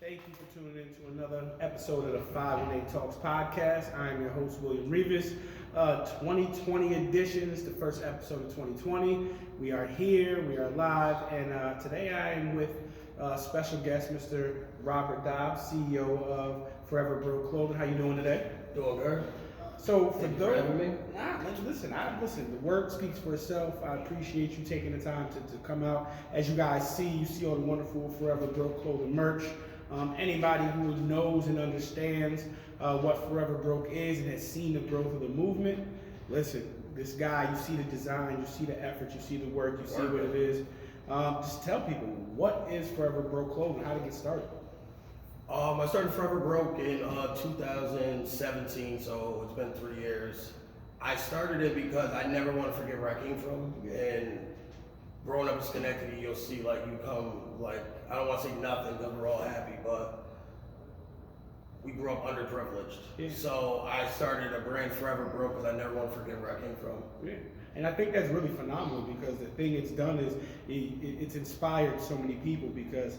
Thank you for tuning in to another episode of the 518TALKS podcast. I am your host, William Rivas. 2020 edition is the first episode of 2020. We are here, we are live, and today I am with special guest, Mr. Robert Dobbs, CEO of ForeverbrokeClothing. How you doing today? Doing good. So for Thank you those, for having me. listen. The work speaks for itself. I appreciate you taking the time to come out. As you guys see, you see all the wonderful Forever Broke Clothing merch. Anybody who knows and understands what Forever Broke is and has seen the growth of the movement, listen. This guy, you see the design, you see the effort, you see the work, you see what it is. Just tell people, what is Forever Broke Clothing? How to get started? I started Forever Broke in 2017, so it's been 3 years. I started it because I never want to forget where I came from. And growing up in Schenectady, you'll see you come, I don't want to say nothing because we're all happy, but we grew up underprivileged. Yeah. So I started a brand Forever Broke because I never want to forget where I came from. Yeah. And I think that's really phenomenal because the thing it's done is it's inspired so many people because,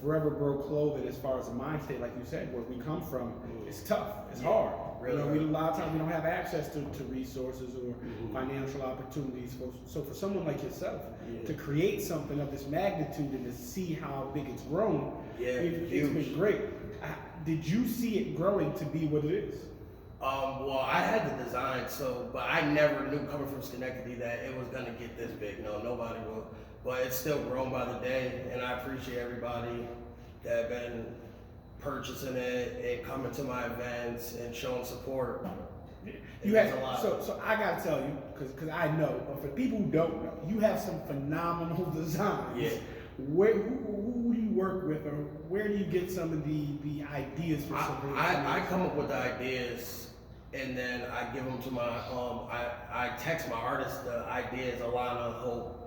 Forever Broke Clothing, as far as the mind state, like you said, where we come from, it's tough, it's hard. Really a lot of times we don't have access to resources or financial opportunities. So for someone like yourself to create something of this magnitude and to see how big it's grown, it's been great. Did you see it growing to be what it is? Well, I had the design, but I never knew coming from Schenectady that it was gonna get this big. No, nobody will. But it's still grown by the day, and I appreciate everybody that have been purchasing it and coming to my events and showing support. You have a lot. So I gotta tell you, because I know, but for people who don't know, you have some phenomenal designs. Yeah. Who do you work with, or where do you get some of the ideas for something? I come up with the ideas, and then I give them to my I text my artist the ideas. Alana Hope,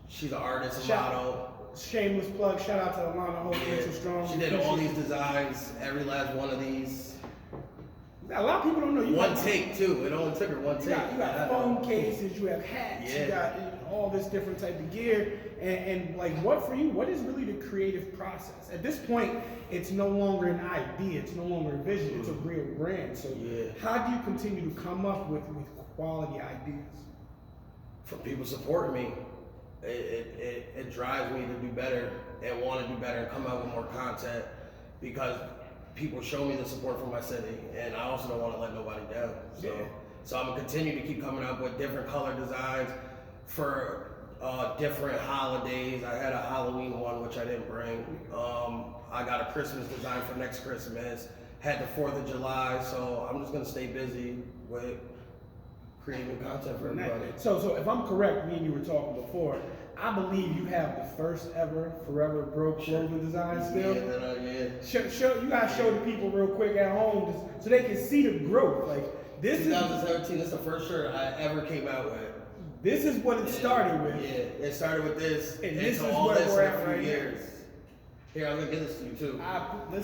she's an artist and model. Shameless plug. Shout out to Alana Hope. Yeah. Strong. She did all these designs, every last one of these. A lot of people don't know. One take too. It only took her one take. You got phone cases. You have hats. Yeah. You got all this different type of gear. And what for you? What is really the creative process? At this point, it's no longer an idea. It's no longer a vision. It's a real brand. So how do you continue to come up with quality ideas? From people supporting me. It drives me to do better and want to do better and come out with more content because people show me the support from my city, and I also don't want to let nobody down. So I'm gonna continue to keep coming up with different color designs for different holidays. I had a Halloween one which I didn't bring. I got a Christmas design for next Christmas. Had the 4th of July, so I'm just gonna stay busy with creating content for everybody. So if I'm correct, me and you were talking before, I believe you have the first ever Forever Broke clothing design still. Show you guys show the people real quick at home so they can see the growth. This 2017 is the first shirt I ever came out with. This is what it started with. Yeah, it started with this, and this is all where this we're in at a few right years. Here, I'm gonna give this to you too. I don't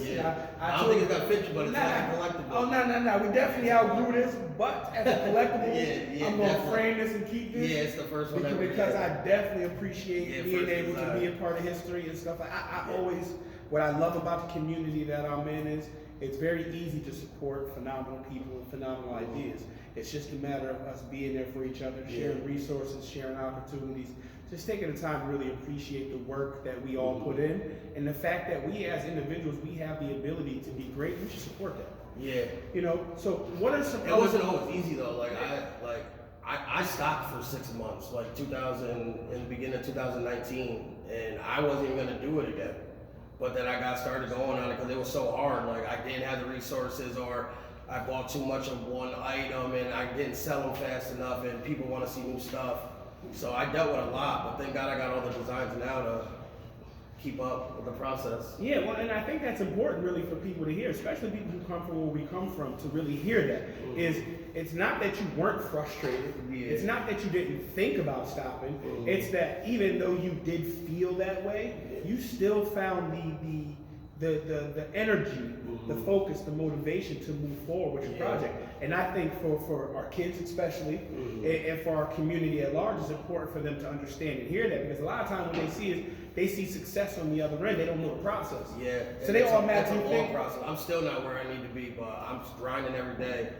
think it's gonna fit you, but it's like a collectible. Oh no! We definitely outgrew this, but as a collectible, I'm gonna frame this and keep this. Yeah, it's the first one because I definitely appreciate being able to be a part of history and stuff. What I love about the community that I'm in is it's very easy to support phenomenal people and phenomenal ideas. It's just a matter of us being there for each other, sharing resources, sharing opportunities, just taking the time to really appreciate the work that we all put in, and the fact that we as individuals, we have the ability to be great. We should support that. Yeah. So what are some? It wasn't always easy though. I stopped for 6 months, in the beginning of 2019, and I wasn't even gonna do it again. But then I got started going on it because it was so hard. I didn't have the resources, or I bought too much of one item and I didn't sell them fast enough, and people want to see new stuff. So I dealt with a lot, but thank God I got all the designs now to keep up with the process. Yeah, well, and I think that's important really for people to hear, especially people who come from where we come from, to really hear that. It's not that you weren't frustrated. It's not that you didn't think about stopping. It's that even though you did feel that way, you still found the energy, the focus, the motivation to move forward with your project. And I think for our kids especially, and for our community at large, it's important for them to understand and hear that, because a lot of times when they see success on the other end, they don't know the process. Yeah. So they automatically think. Process. I'm still not where I need to be, but I'm grinding every day.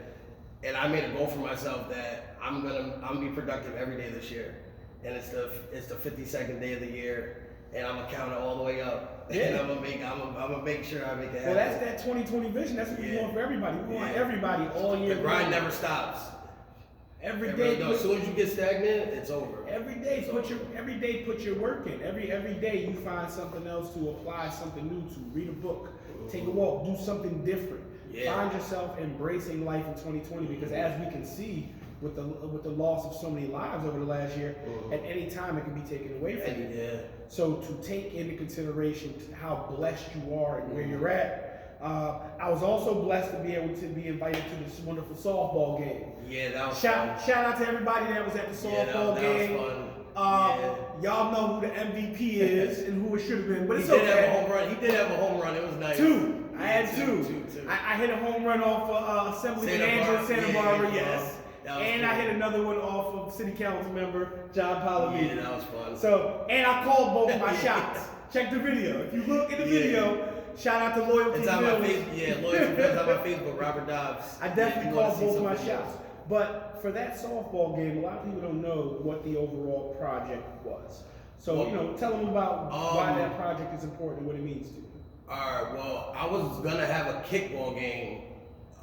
And I made a goal for myself that I'm gonna be productive every day this year. And it's the 52nd day of the year. And I'm gonna count it all the way up, and I'm gonna make sure I make it happen. Well, that's that 2020 vision. That's what we want for everybody. We want everybody all year. The grind never stops. Every day. As soon as you get stagnant, it's over. Every day, put your work in. Every day, you find something else to apply, something new to. Read a book, take a walk, do something different. Find yourself embracing life in 2020, because as we can see, with the loss of so many lives over the last year, at any time it can be taken away from you. So to take into consideration how blessed you are and where you're at, I was also blessed to be able to be invited to this wonderful softball game. Yeah, that was fun. Shout out to everybody that was at the softball game. That was fun. Y'all know who the MVP is and who it should have been, but it's okay. He did have a home run. It was nice. Two. I had two. I hit a home run off of Assemblyman Angela Santa Barbara, yes. And I hit another one off of City Council member John Palomino. Yeah, that was fun. So, and I called both my shots. Check the video. If you look at the video, shout out to Loyalty It's on my Facebook. Loyalty Mills on my Facebook. Robert Dobbs. I definitely called both my shots. But for that softball game, a lot of people don't know what the overall project was. So, tell them about why that project is important and what it means to you. All right. Well, I was gonna have a kickball game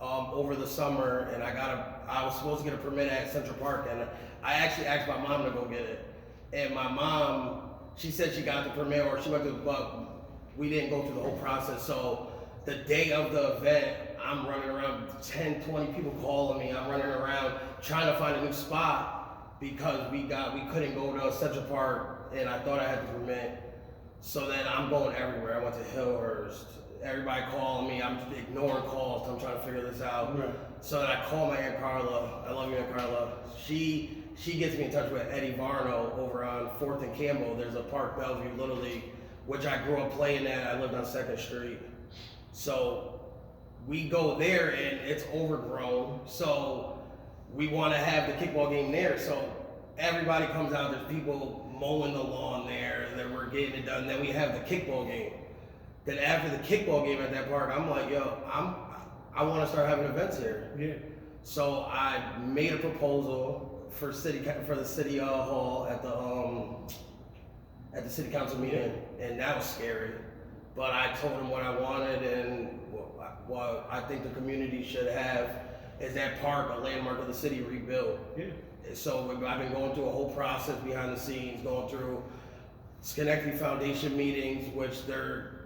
over the summer, and I was supposed to get a permit at Central Park, and I actually asked my mom to go get it. And my mom, she said she got the permit, or she went to, but we didn't go through the whole process. So the day of the event, I'm running around, 10, 20 people calling me. I'm running around trying to find a new spot because we couldn't go to Central Park, and I thought I had the permit. So then I'm going everywhere. I went to Hillhurst. Everybody calling me. I'm just ignoring calls. I'm trying to figure this out. Right. So then I call my Aunt Carla. I love you, Aunt Carla. She gets me in touch with Eddie Varno over on 4th and Campbell. There's a Park Bellevue Little League, which I grew up playing at. I lived on 2nd Street. So we go there, and it's overgrown. So we want to have the kickball game there. So everybody comes out. There's people mowing the lawn there. Then we're getting it done. Then we have the kickball game. Then after the kickball game at that park, I'm like, yo, I want to start having events here. Yeah. So I made a proposal for the city hall at the city council meeting, and that was scary. But I told them what I wanted, and what I think the community should have is that park, a landmark of the city, rebuilt. Yeah. So I've been going through a whole process behind the scenes, going through Schenectady Foundation meetings, which they're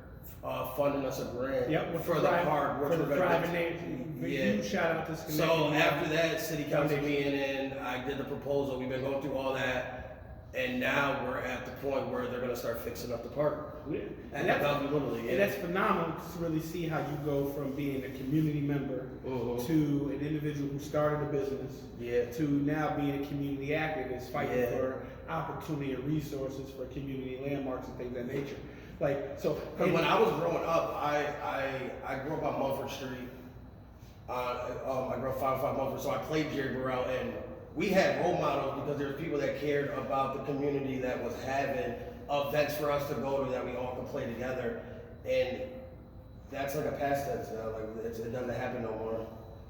funding us a grant for the park. For the private name. Huge shout out to Schenectady. So after that city council meeting, and I did the proposal, we've been going through all that. And now we're at the point where they're going to start fixing up the park. Yeah. And that's phenomenal to really see how you go from being a community member to an individual who started a business to now being a community activist fighting for opportunity and resources for community landmarks and things of that nature. Like so. When I was growing up, I grew up on Mumford Street. I grew up 505 Mumford, so I played Jerry Burrell, and we had role models because there were people that cared about the community that was having events for us to go to that we all could play together. And that's like a past tense now. Like it doesn't happen no more.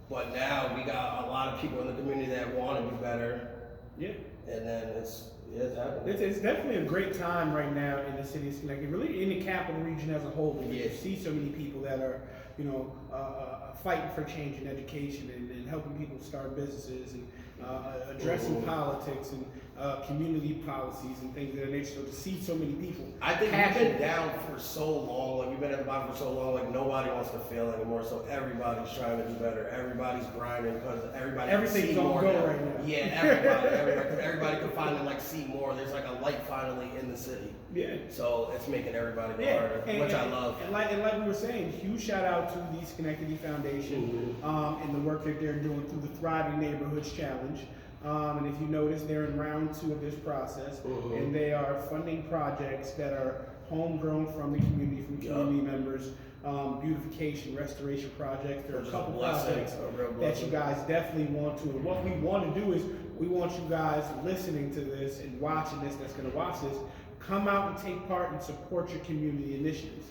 But now we got a lot of people in the community that want to do better. Yeah. And then it's happening. It's definitely a great time right now in the city of Schenectady, really in the capital region as a whole. Because you see so many people that are, fighting for change in education and helping people start businesses and addressing politics and community policies and things of that nature. So to see so many people, I think we've been down for so long. Like we've been at the bottom for so long. Like nobody wants to fail anymore. So everybody's trying to do better. Everybody's grinding because everything's on go right now. Yeah, everybody can finally see more. There's like a light finally in the city. Yeah. So it's making everybody go harder, which I love. And like we were saying, huge shout out to the Schenectady Foundation and the work that they're doing through the Thriving Neighborhoods Challenge. And if you notice, they're in round 2 of this process, and they are funding projects that are homegrown from the community, from community members. Beautification, restoration projects. There are a couple projects that you guys definitely want to. And what we want to do is we want you guys listening to this and watching this, that's going to watch this, come out and take part and support your community initiatives.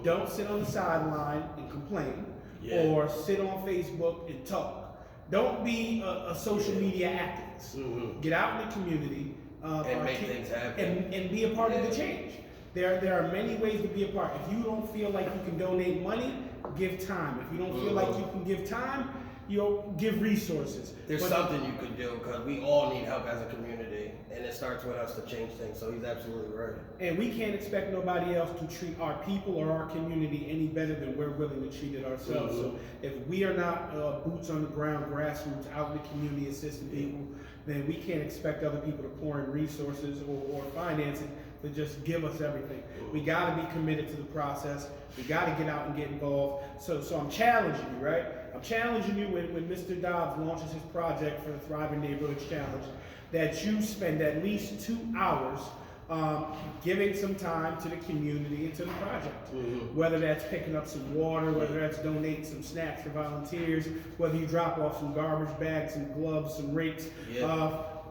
Don't sit on the sideline and complain or sit on Facebook and talk. Don't be a social media activist. Get out in the community and make things happen. And be a part of the change. There are many ways to be a part. If you don't feel like you can donate money, give time. If you don't feel like you can give time, give resources. There's something you could do, because we all need help as a community, and it starts with us to change things. So he's absolutely right. And we can't expect nobody else to treat our people or our community any better than we're willing to treat it ourselves. So if we are not boots on the ground, grassroots, out in the community assisting people, then we can't expect other people to pour in resources or financing to just give us everything. We got to be committed to the process. We got to get out and get involved. So I'm challenging you, right? I'm challenging you when Mr. Dobbs launches his project for the Thriving Neighborhoods Challenge, that you spend at least 2 hours giving some time to the community and to the project. Whether that's picking up some water, whether that's donating some snacks for volunteers, whether you drop off some garbage bags, some gloves, some rakes.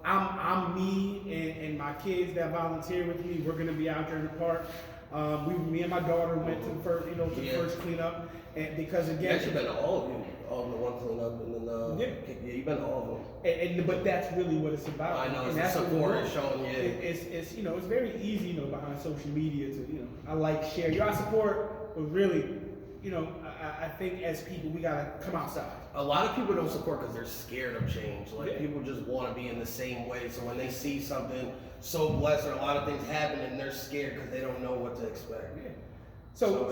I'm me and my kids that volunteer with me. We're gonna be out there in the park. Me and my daughter went to the first cleanup, and because again, actually been to all of you, all the one cleanup, and then you've been to all of them. But that's really what it's about. I know, and it's that's the support and showing you. It's it's very easy behind social media to I like, share. I support, but really, I think as people we gotta come outside. A lot of people don't support because they're scared of change. Like people just want to be in the same way. So when they see something so blessed or a lot of things happen, and they're scared because they don't know what to expect. So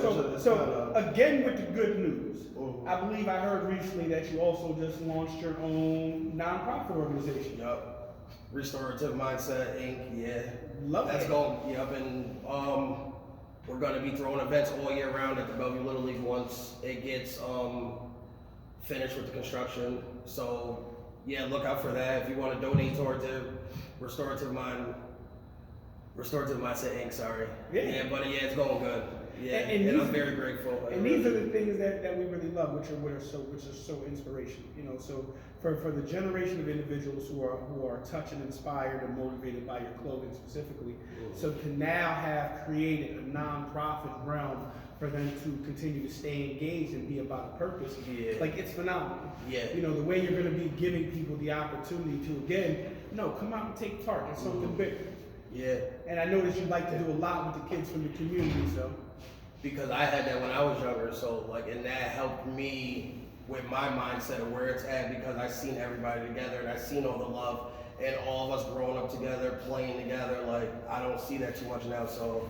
again with the good news, I believe I heard recently that you also just launched your own nonprofit organization. Yup. Restorative Mindset Inc. Yeah. Love That's it. going. Yup. And we're going to be throwing events all year round at the Bellevue Little League once it gets finished with the construction. So yeah, look out for that. If you want to donate towards it, Restorative Mindset Inc. Sorry. But it's going good. Yeah, and I'm very grateful. And these are the things that we really love, which are so inspirational. So for the generation of individuals who are touched and inspired and motivated by your clothing specifically, so to now have created a nonprofit realm for them to continue to stay engaged and be about a purpose, like it's phenomenal. The way you're going to be giving people the opportunity to again, come out and take part in something bigger. And I know that you like to do a lot with the kids from the community, so. Because I had that when I was younger, so and that helped me with my mindset of where it's at, because I seen everybody together and I seen all the love and all of us growing up together, playing together. I don't see that too much now, so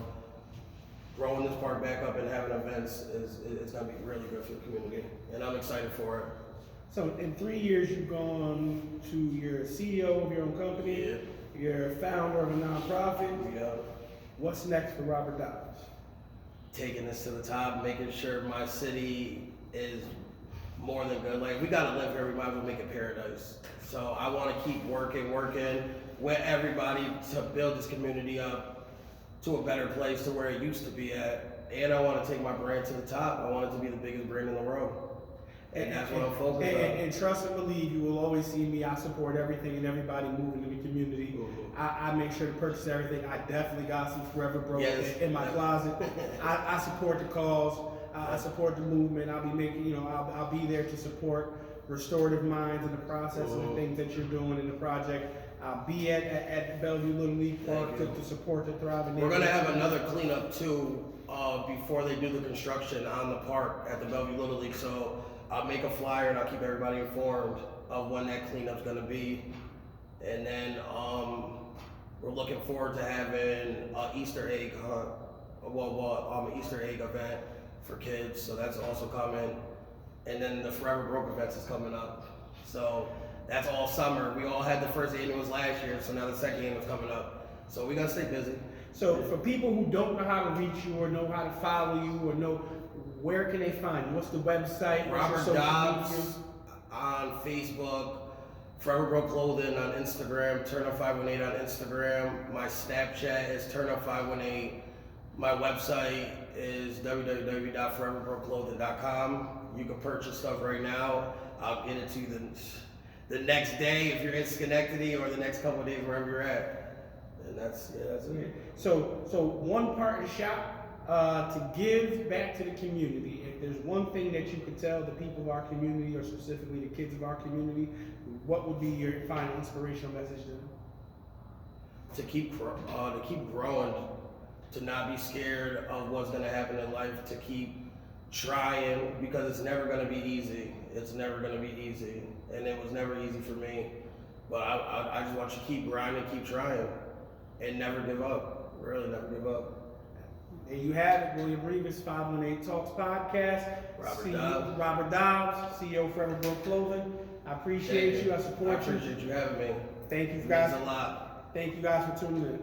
growing this park back up and having events is gonna be really good for the community, and I'm excited for it. So in 3 years, you've gone to your CEO of your own company, you're a founder of a nonprofit. What's next for Robert Dobbs? Taking this to the top, making sure my city is more than good. We gotta live here, we might as well make it paradise. So I wanna keep working with everybody to build this community up to a better place, to where it used to be at. And I wanna take my brand to the top. I want it to be the biggest brand in the world. And that's what I'm focused on. And trust and believe, you will always see me. I support everything and everybody moving in the community. I make sure to purchase everything. I definitely got some Forever Broke in my closet. I support the cause. I support the movement. I'll be making, I'll be there to support restorative minds in the process and the things that you're doing in the project. I'll be at Bellevue Little League Park to support the Thriving Neighborhood. We're gonna have another cleanup too before they do the construction on the park at the Bellevue Little League. So I'll make a flyer and I'll keep everybody informed of when that cleanup's gonna be. And then we're looking forward to having an Easter egg hunt, an Easter egg event for kids. So that's also coming. And then the Forever Broke events is coming up. So that's all summer. We all had the first annuals last year, so now the second annual's coming up. So we gotta stay busy. So for people who don't know how to reach you or know how to follow you or know, where can they find you? What's the website? Robert Dobbs on Facebook, ForeverbrokeClothing on Instagram, Turn Up 518 on Instagram. My Snapchat is Turn Up 518. My website is www.ForeverbrokeClothing.com. You can purchase stuff right now. I'll get it to you the next day if you're in Schenectady, or the next couple of days wherever you're at. And that's it. So one part of the shop to give back to the community. If there's one thing that you could tell the people of our community, or specifically the kids of our community, what would be your final inspirational message to them? To keep growing, to not be scared of what's going to happen in life, to keep trying, because it's never going to be easy. It's never going to be easy, and it was never easy for me. But I just want you to keep grinding, keep trying, and never give up. Really, never give up. There you have it, William Rivas, 518 Talks podcast. Robert Dobbs, CEO Forever Broke Clothing. I appreciate you. I support you. I appreciate you having me. Thank you guys. guys. It means a lot. Thank you guys for tuning in.